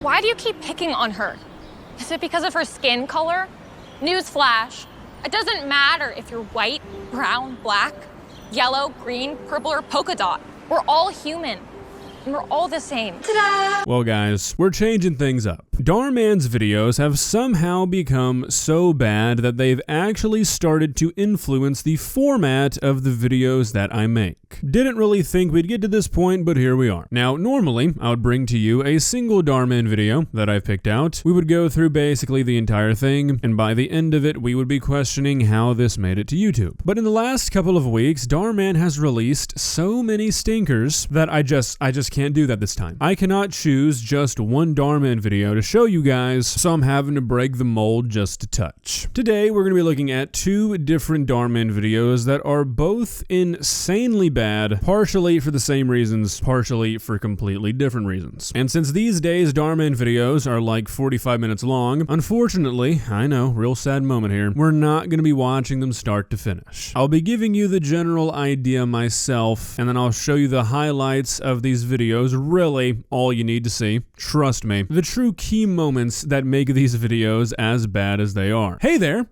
Why do you keep picking on her? Is it because of her skin color? Newsflash, it doesn't matter if you're white, brown, black, yellow, green, purple, or polka dot. We're all human, and we're all the same. Ta-da! Well guys, we're changing things up. Dhar Mann's videos have somehow become so bad that they've actually started to influence the format of the videos that I make. Didn't really think we'd get to this point, but here we are. Now, normally, I would bring to you a single Dhar Mann video that I've picked out. We would go through basically the entire thing, and by the end of it, we would be questioning how this made it to YouTube. But in the last couple of weeks, Dhar Mann has released so many stinkers that I just can't do that this time. I cannot choose just one Dhar Mann video to show you guys, so I'm having to break the mold just a touch. Today, we're going to be looking at two different Dhar Mann videos that are both insanely bad, partially for the same reasons, partially for completely different reasons. And since these days Dhar Mann videos are like 45 minutes long, unfortunately, I know, real sad moment here, we're not going to be watching them start to finish. I'll be giving you the general idea myself, and then I'll show you the highlights of these videos, really all you need to see. Trust me, the true key moments that make these videos as bad as they are. Hey there!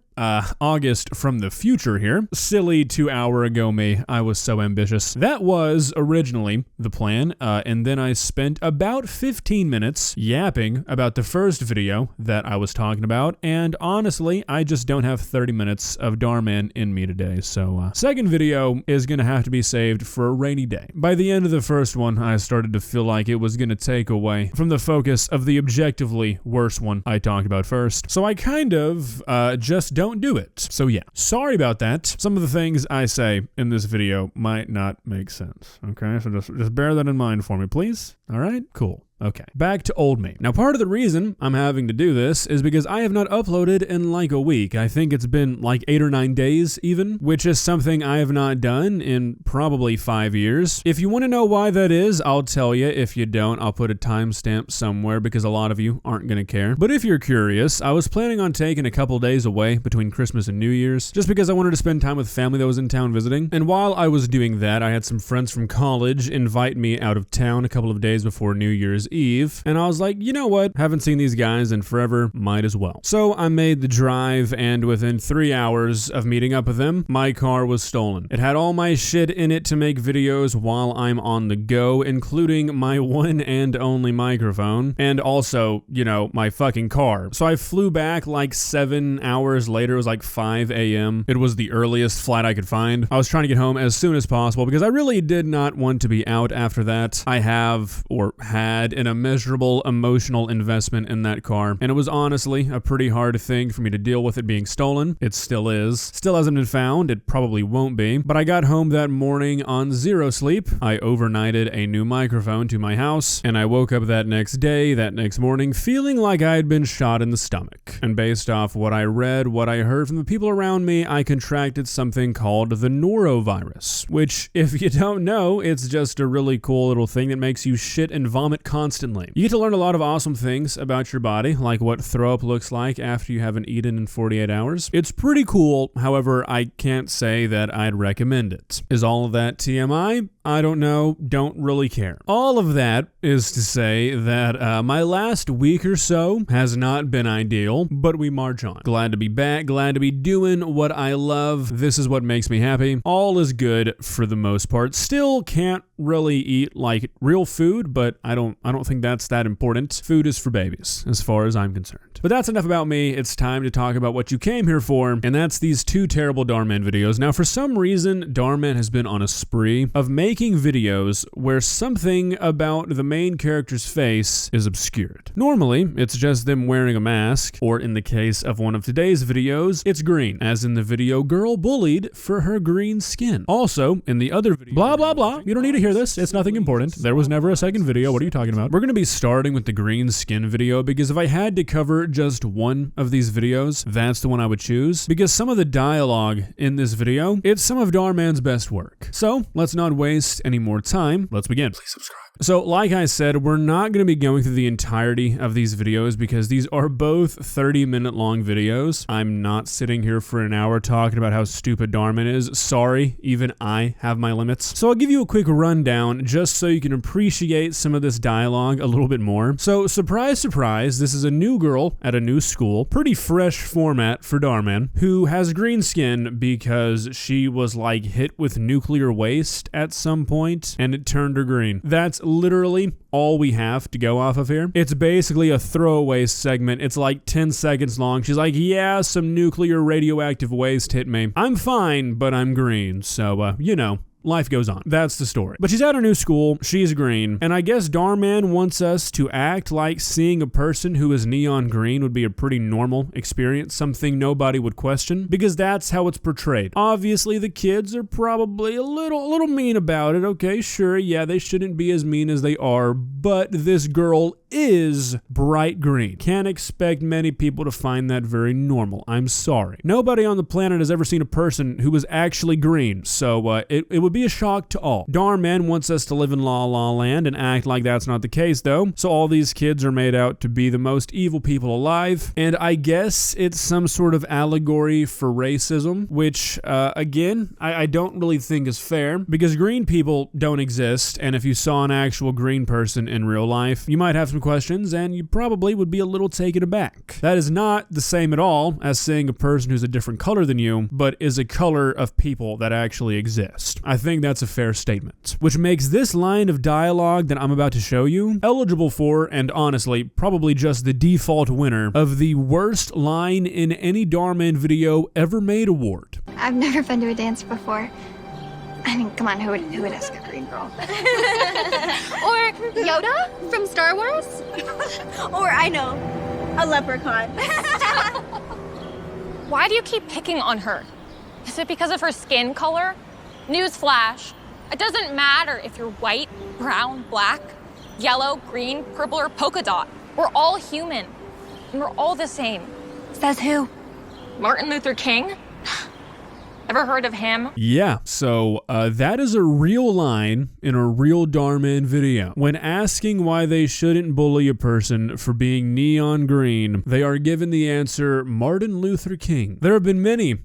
August from the future here. Silly 2 hour ago me, I was so ambitious. That was originally the plan, and then I spent about 15 minutes yapping about the first video that I was talking about, and honestly, I just don't have 30 minutes of Dhar Mann in me today, so second video is gonna have to be saved for a rainy day. By the end of the first one, I started to feel like it was gonna take away from the focus of the objectively worse one I talked about first, so I kind of just don't do it. So yeah, sorry about that. Some of the things I say in this video might not make sense, okay? So just bear that in mind for me, please. All right, cool. Okay, back to old me. Now, part of the reason I'm having to do this is because I have not uploaded in like a week. I think it's been like 8 or 9 days even, which is something I have not done in probably 5 years. If you want to know why that is, I'll tell you. If you don't, I'll put a timestamp somewhere because a lot of you aren't going to care. But if you're curious, I was planning on taking a couple days away between Christmas and New Year's, just because I wanted to spend time with family that was in town visiting. And while I was doing that, I had some friends from college invite me out of town a couple of days before New Year's Eve, and I was like, you know what, haven't seen these guys in forever, might as well. So I made the drive, and within 3 hours of meeting up with them, my car was stolen. It had all my shit in it to make videos while I'm on the go, including my one and only microphone, and also, you know, my fucking car. So I flew back like 7 hours later. It was like 5 a.m. It was the earliest flight I could find. I was trying to get home as soon as possible because I really did not want to be out after that. I have, or had, an immeasurable emotional investment in that car, and it was honestly a pretty hard thing for me to deal with it being stolen. It still is. Still hasn't been found. It probably won't be. But I got home that morning on zero sleep. I overnighted a new microphone to my house, and I woke up that next morning, feeling like I had been shot in the stomach. And based off what I read, what I heard from the people around me, I contracted something called the norovirus, which, if you don't know, it's just a really cool little thing that makes you shit and vomit constantly. You get to learn a lot of awesome things about your body, like what throw up looks like after you haven't eaten in 48 hours. It's pretty cool, however, I can't say that I'd recommend it. Is all of that TMI? I don't know, don't really care. All of that is to say that my last week or so has not been ideal, but we march on. Glad to be back, glad to be doing what I love. This is what makes me happy. All is good for the most part. Still can't really eat like real food, but I don't think that's that important. Food is for babies, as far as I'm concerned. But that's enough about me. It's time to talk about what you came here for, and that's these two terrible Dhar Mann videos. Now, for some reason, Dhar Mann has been on a spree of making videos where something about the main character's face is obscured. Normally, it's just them wearing a mask, or in the case of one of today's videos, it's green, as in the video girl bullied for her green skin. Also, in the other video, blah, blah, blah. You don't need to hear this. It's nothing important. There was never a second video. What are you talking about? We're going to be starting with the green skin video because if I had to cover just one of these videos, that's the one I would choose, because some of the dialogue in this video, it's some of Dhar Mann's best work. So let's not waste any more time. Let's begin. Please subscribe. So like I said, we're not going to be going through the entirety of these videos because these are both 30-minute long videos. I'm not sitting here for an hour talking about how stupid Dhar Mann is. Sorry, even I have my limits. So I'll give you a quick rundown just so you can appreciate some of this dialogue a little bit more. So surprise, surprise, this is a new girl at a new school. Pretty fresh format for Dhar Mann, who has green skin because she was like hit with nuclear waste at some point and it turned her green. That's literally all we have to go off of here. It's basically a throwaway segment. It's like 10 seconds long. She's like, yeah, some nuclear radioactive waste hit me. I'm fine, but I'm green. So, you know, life goes on. That's the story. But she's at her new school, she's green, and I guess Dhar Mann wants us to act like seeing a person who is neon green would be a pretty normal experience, something nobody would question, because that's how it's portrayed. Obviously, the kids are probably a little mean about it. Okay, sure, yeah, they shouldn't be as mean as they are, but this girl is bright green. Can't expect many people to find that very normal. I'm sorry. Nobody on the planet has ever seen a person who was actually green, so it would be a shock to all. Dhar Mann wants us to live in La La Land and act like that's not the case though, so all these kids are made out to be the most evil people alive, and I guess it's some sort of allegory for racism, which again, I don't really think is fair, because green people don't exist, and if you saw an actual green person in real life, you might have some questions, and you probably would be a little taken aback. That is not the same at all as seeing a person who's a different color than you, but is a color of people that actually exist. I think that's a fair statement, which makes this line of dialogue that I'm about to show you eligible for, and honestly, probably just the default winner of the worst line in any Dhar Mann video ever made award. I've never been to a dance before. I mean, come on, who would ask a green girl? Or Yoda from Star Wars? Or, I know, a leprechaun. Why do you keep picking on her? Is it because of her skin color? Newsflash, it doesn't matter if you're white, brown, black, yellow, green, purple, or polka dot. We're all human, and we're all the same. Says who? Martin Luther King? Ever heard of him? Yeah, so that is a real line in a real Dhar Mann video. When asking why they shouldn't bully a person for being neon green, they are given the answer, Martin Luther King. There have been many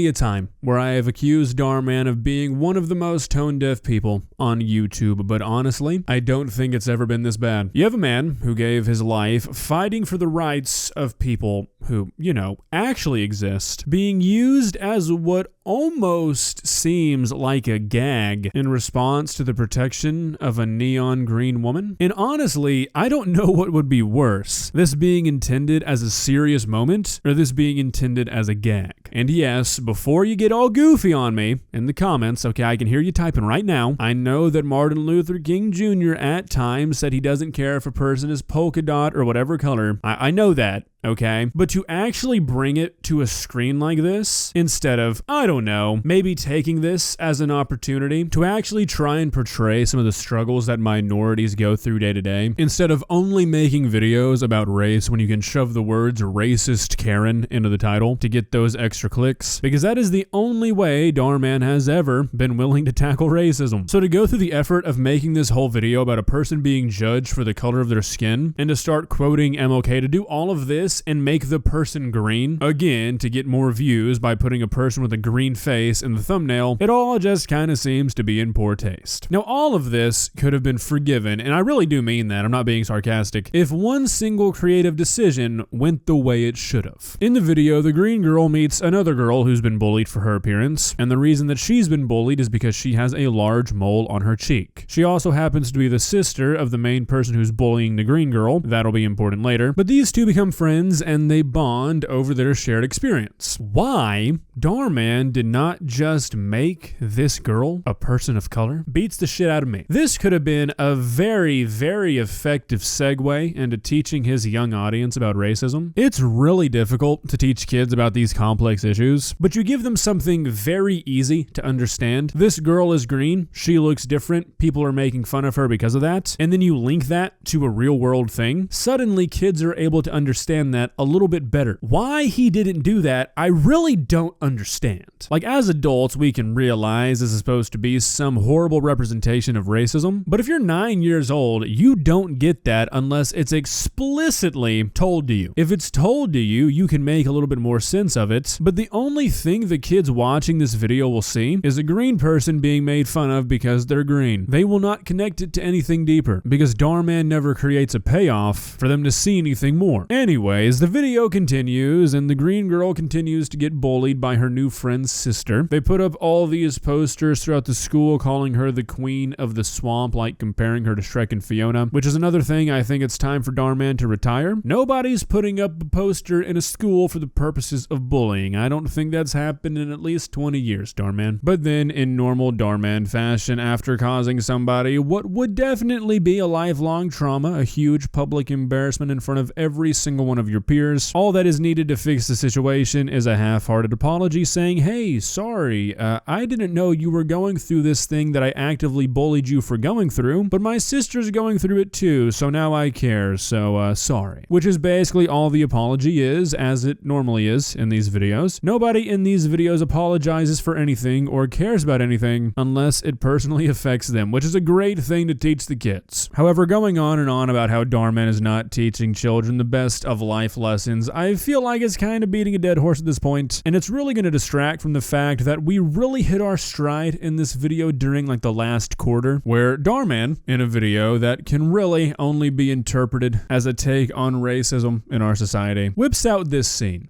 a time where I have accused Dhar Mann of being one of the most tone-deaf people on YouTube, but honestly, I don't think it's ever been this bad. You have a man who gave his life fighting for the rights of people who, you know, actually exist, being used as what almost seems like a gag in response to the protection of a neon green woman. And honestly, I don't know what would be worse, this being intended as a serious moment or this being intended as a gag. And yes, before you get all goofy on me in the comments, okay, I can hear you typing right now. I know that Martin Luther King Jr. at times said he doesn't care if a person is polka dot or whatever color. I know that. Okay, but to actually bring it to a screen like this, instead of, I don't know, maybe taking this as an opportunity to actually try and portray some of the struggles that minorities go through day to day, instead of only making videos about race when you can shove the words racist Karen into the title to get those extra clicks, because that is the only way Dhar Mann has ever been willing to tackle racism. So to go through the effort of making this whole video about a person being judged for the color of their skin, and to start quoting MLK, to do all of this and make the person green, again, to get more views by putting a person with a green face in the thumbnail, it all just kind of seems to be in poor taste. Now, all of this could have been forgiven, and I really do mean that, I'm not being sarcastic, if one single creative decision went the way it should have. In the video, the green girl meets another girl who's been bullied for her appearance, and the reason that she's been bullied is because she has a large mole on her cheek. She also happens to be the sister of the main person who's bullying the green girl. That'll be important later. But these two become friends and they bond over their shared experience. Why Dhar Mann did not just make this girl a person of color beats the shit out of me. This could have been a very, very effective segue into teaching his young audience about racism. It's really difficult to teach kids about these complex race issues, but you give them something very easy to understand. This girl is green, she looks different, people are making fun of her because of that, and then you link that to a real world thing. Suddenly kids are able to understand that a little bit better. Why he didn't do that, I really don't understand. Like, as adults, we can realize this is supposed to be some horrible representation of racism, but if you're 9 years old, you don't get that unless it's explicitly told to you. If it's told to you, you can make a little bit more sense of it, but the only thing the kids watching this video will see is a green person being made fun of because they're green. They will not connect it to anything deeper, because Dhar Mann never creates a payoff for them to see anything more. Anyways, the video continues, and the green girl continues to get bullied by her new friend's sister. They put up all these posters throughout the school calling her the queen of the swamp, like comparing her to Shrek and Fiona, which is another thing I think it's time for Dhar Mann to retire. Nobody's putting up a poster in a school for the purposes of bullying. I don't think that's happened in at least 20 years, Dhar Mann. But then, in normal Dhar Mann fashion, after causing somebody what would definitely be a lifelong trauma, a huge public embarrassment in front of every single one of your peers, all that is needed to fix the situation is a half-hearted apology saying, hey, sorry, I didn't know you were going through this thing that I actively bullied you for going through, but my sister's going through it too, so now I care, so sorry. Which is basically all the apology is, as it normally is in these videos. Nobody in these videos apologizes for anything or cares about anything unless it personally affects them, which is a great thing to teach the kids. However, going on and on about how Dhar Mann is not teaching children the best of life lessons, I feel like it's kind of beating a dead horse at this point, and it's really going to distract from the fact that we really hit our stride in this video during like the last quarter, where Dhar Mann, in a video that can really only be interpreted as a take on racism in our society, whips out this scene.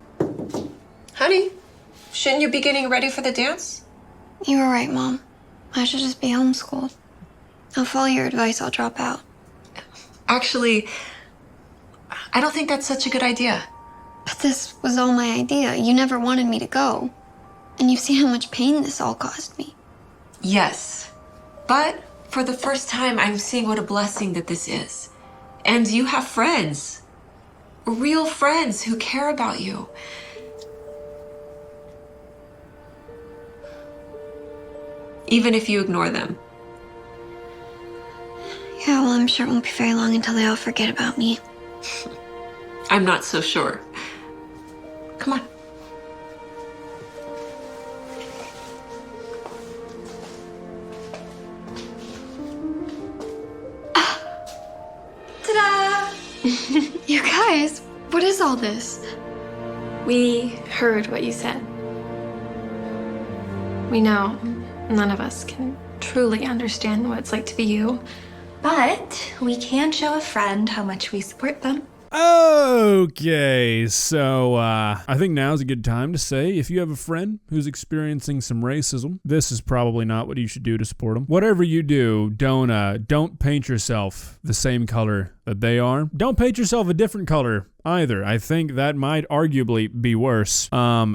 Honey, shouldn't you be getting ready for the dance? You were right, Mom. I should just be homeschooled. I'll follow your advice, I'll drop out. Actually, I don't think that's such a good idea. But this was all my idea. You never wanted me to go. And you've seen how much pain this all caused me. Yes, but for the first time, I'm seeing what a blessing that this is. And you have friends, real friends who care about you. Even if you ignore them. Yeah, well, I'm sure it won't be very long until they all forget about me. I'm not so sure. Come on. Ta-da! You guys, what is all this? We heard what you said. We know none of us can truly understand what it's like to be you, but we can show a friend how much we support them. Okay, so I think now's a good time to say if you have a friend who's experiencing some racism, this is probably not what you should do to support them. Whatever you do, don't paint yourself the same color that they are. Don't paint yourself a different color either. I think that might arguably be worse.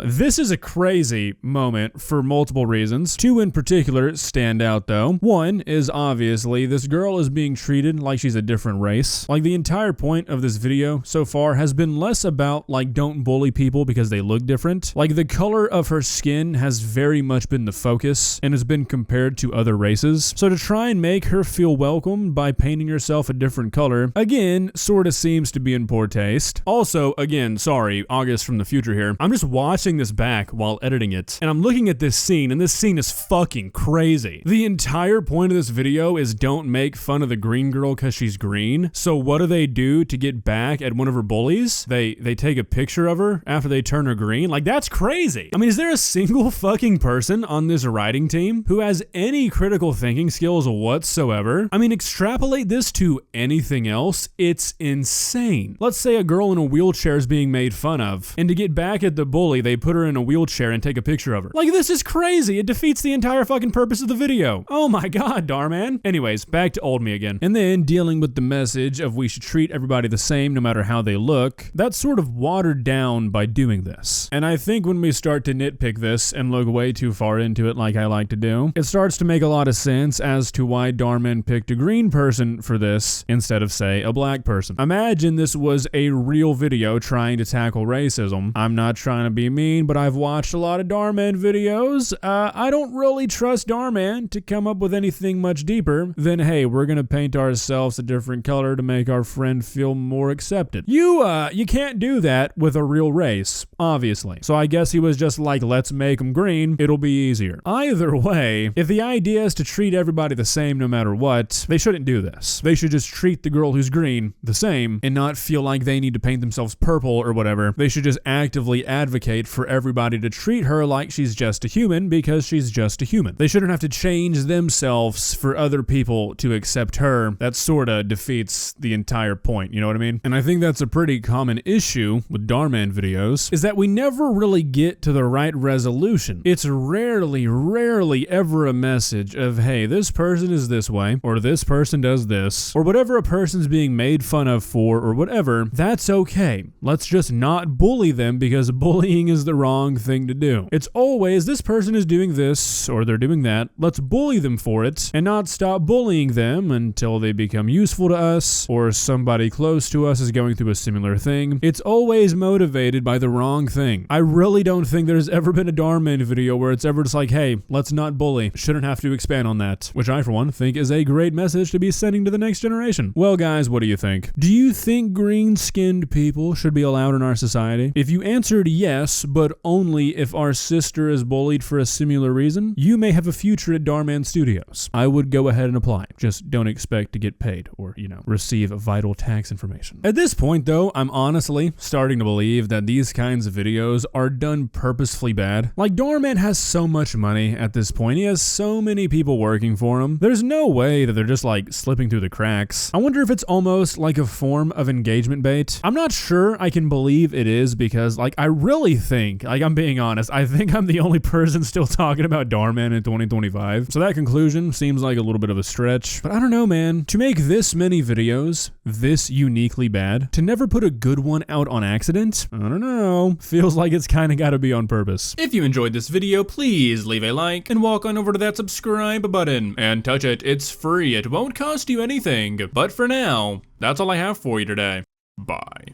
This is a crazy moment for multiple reasons. Two in particular stand out though. One is obviously this girl is being treated like she's a different race. Like the entire point of this video so far has been less about like don't bully people because they look different. Like the color of her skin has very much been the focus and has been compared to other races. So to try and make her feel welcomed by painting herself a different color, again, sort of seems to be in poor taste. Also, again, sorry, August from the future here. I'm just watching this back while editing it, and I'm looking at this scene, and this scene is fucking crazy. The entire point of this video is don't make fun of the green girl because she's green. So what do they do to get back at one of her bullies? They take a picture of her after they turn her green? Like, that's crazy. I mean, is there a single fucking person on this writing team who has any critical thinking skills whatsoever? I mean, extrapolate this to anything else, it's insane. Let's say a girl in a wheelchair is being made fun of, and to get back at the bully, they put her in a wheelchair and take a picture of her. Like, this is crazy. It defeats the entire fucking purpose of the video. Oh my god, Dhar Mann. Anyways, back to old me again. And then dealing with the message of we should treat everybody the same no matter how they look, that's sort of watered down by doing this. And I think when we start to nitpick this and look way too far into it like I like to do, it starts to make a lot of sense as to why Dhar Mann picked a green person for this instead of, say, say, a black person. Imagine this was a real video trying to tackle racism. I'm not trying to be mean, but I've watched a lot of Dhar Mann videos. I don't really trust Dhar Mann to come up with anything much deeper than, hey, we're gonna paint ourselves a different color to make our friend feel more accepted. You can't do that with a real race, obviously. So I guess he was just like, let's make them green, it'll be easier. Either way, if the idea is to treat everybody the same no matter what, they shouldn't do this. They should just treat the girl who's green the same and not feel like they need to paint themselves purple or whatever. They should just actively advocate for everybody to treat her like she's just a human because she's just a human. They shouldn't have to change themselves for other people to accept her. That sorta defeats the entire point, you know what I mean? And I think that's a pretty common issue with Dhar Mann videos, is that we never really get to the right resolution. It's rarely ever a message of, hey, this person is this way, or this person does this, or whatever a person's being made fun of for, or whatever. That's okay. Let's just not bully them because bullying is the wrong thing to do. It's always, this person is doing this, or they're doing that. Let's bully them for it and not stop bullying them until they become useful to us, or somebody close to us is going through a similar thing. It's always motivated by the wrong thing. I really don't think there's ever been a Dhar Mann video where it's ever just like, hey, let's not bully. Shouldn't have to expand on that, which I, for one, think is a great message to be sending to the next generation. Well, guys, what do you think? Do you think green-skinned people should be allowed in our society? If you answered yes, but only if our sister is bullied for a similar reason, you may have a future at Dhar Mann Studios. I would go ahead and apply. Just don't expect to get paid or, receive vital tax information. At this point, though, I'm honestly starting to believe that these kinds of videos are done purposefully bad. Like, Dhar Mann has so much money at this point. He has so many people working for him. There's no way that they're just like slipping through the cracks. I wonder if it's almost like a form of engagement bait. I'm not sure I can believe it is because, like, I really think, like, I'm being honest, I think I'm the only person still talking about Dhar Mann in 2025. So that conclusion seems like a little bit of a stretch. But I don't know, man. To make this many videos this uniquely bad, to never put a good one out on accident, I don't know. Feels like it's kind of got to be on purpose. If you enjoyed this video, please leave a like and walk on over to that subscribe button and touch it. It's free. It won't cost you anything. But for now, that's all I have for you today. Bye.